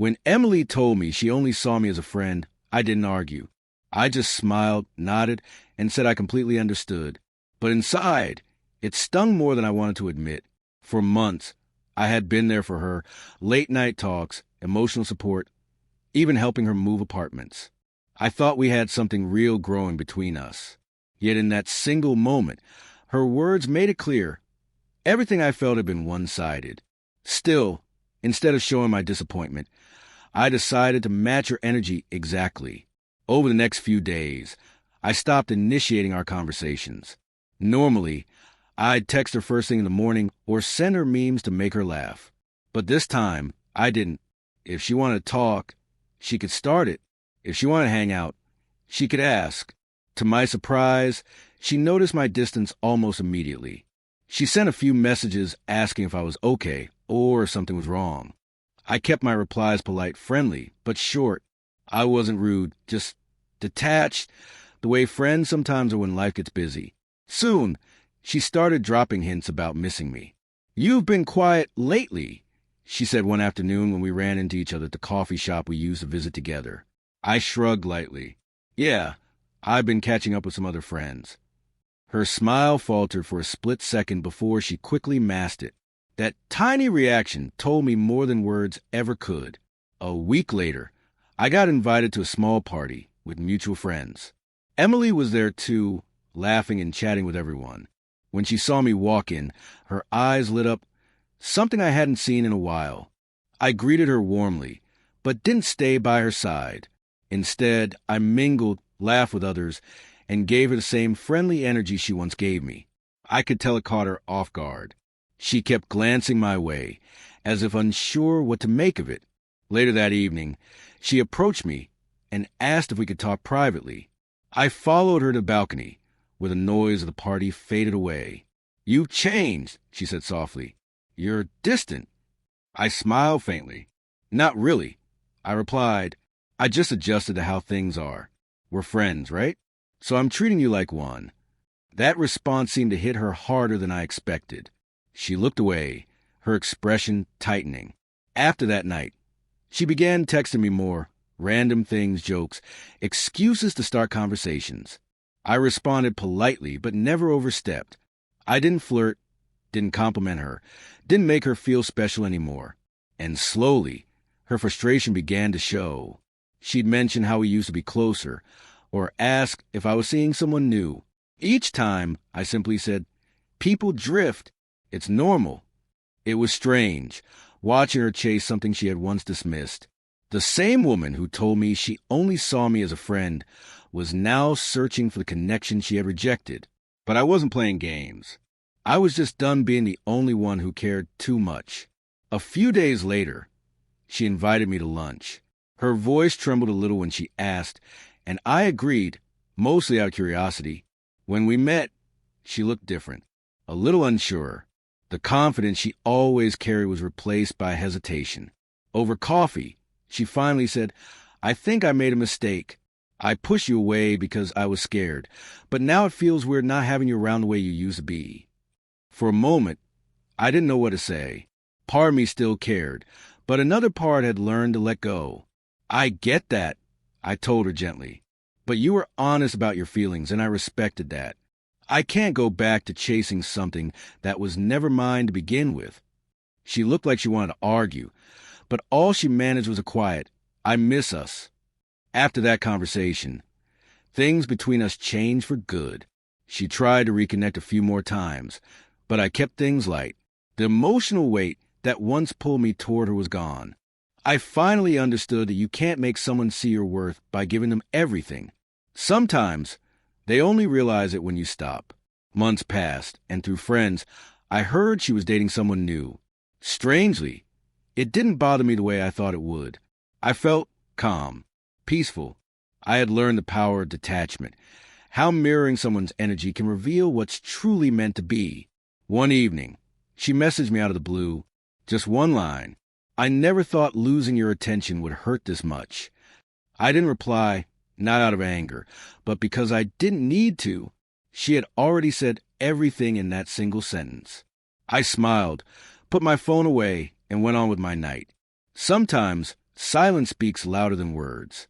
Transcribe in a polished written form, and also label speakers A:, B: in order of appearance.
A: When Emily told me she only saw me as a friend, I didn't argue. I just smiled, nodded, and said I completely understood. But inside, it stung more than I wanted to admit. For months, I had been there for her, late-night talks, emotional support, even helping her move apartments. I thought we had something real growing between us. Yet in that single moment, her words made it clear. Everything I felt had been one-sided. Still, instead of showing my disappointment, I decided to match her energy exactly. Over the next few days, I stopped initiating our conversations. Normally, I'd text her first thing in the morning or send her memes to make her laugh. But this time, I didn't. If she wanted to talk, she could start it. If she wanted to hang out, she could ask. To my surprise, she noticed my distance almost immediately. She sent a few messages asking if I was okay or if something was wrong. I kept my replies polite, friendly, but short. I wasn't rude, just detached, the way friends sometimes are when life gets busy. Soon, she started dropping hints about missing me. "You've been quiet lately," she said one afternoon when we ran into each other at the coffee shop we used to visit together. I shrugged lightly. "Yeah, I've been catching up with some other friends." Her smile faltered for a split second before she quickly masked it. That tiny reaction told me more than words ever could. A week later, I got invited to a small party with mutual friends. Emily was there too, laughing and chatting with everyone. When she saw me walk in, her eyes lit up, something I hadn't seen in a while. I greeted her warmly, but didn't stay by her side. Instead, I mingled, laughed with others, and gave her the same friendly energy she once gave me. I could tell it caught her off guard. She kept glancing my way, as if unsure what to make of it. Later that evening, she approached me and asked if we could talk privately. I followed her to the balcony, where the noise of the party faded away. "You've changed," she said softly. "You're distant." I smiled faintly. "Not really," I replied. "I just adjusted to how things are. We're friends, right? So I'm treating you like one." That response seemed to hit her harder than I expected. She looked away, her expression tightening. After that night, she began texting me more, random things, jokes, excuses to start conversations. I responded politely, but never overstepped. I didn't flirt, didn't compliment her, didn't make her feel special anymore. And slowly, her frustration began to show. She'd mention how we used to be closer, or ask if I was seeing someone new. Each time, I simply said, "People drift. It's normal." It was strange, watching her chase something she had once dismissed. The same woman who told me she only saw me as a friend was now searching for the connection she had rejected. But I wasn't playing games. I was just done being the only one who cared too much. A few days later, she invited me to lunch. Her voice trembled a little when she asked, and I agreed, mostly out of curiosity. When we met, she looked different, a little unsure. The confidence she always carried was replaced by hesitation. Over coffee, she finally said, "I think I made a mistake. I pushed you away because I was scared, but now it feels weird not having you around the way you used to be." For a moment, I didn't know what to say. Part of me still cared, but another part had learned to let go. "I get that," I told her gently, "but you were honest about your feelings, and I respected that. I can't go back to chasing something that was never mine to begin with." She looked like she wanted to argue, but all she managed was a quiet, "I miss us." After that conversation, things between us changed for good. She tried to reconnect a few more times, but I kept things light. The emotional weight that once pulled me toward her was gone. I finally understood that you can't make someone see your worth by giving them everything. Sometimes, they only realize it when you stop. Months passed, and through friends, I heard she was dating someone new. Strangely, it didn't bother me the way I thought it would. I felt calm, peaceful. I had learned the power of detachment, how mirroring someone's energy can reveal what's truly meant to be. One evening, she messaged me out of the blue, just one line. "I never thought losing your attention would hurt this much." I didn't reply, not out of anger, but because I didn't need to. She had already said everything in that single sentence. I smiled, put my phone away, and went on with my night. Sometimes Silence speaks louder than words.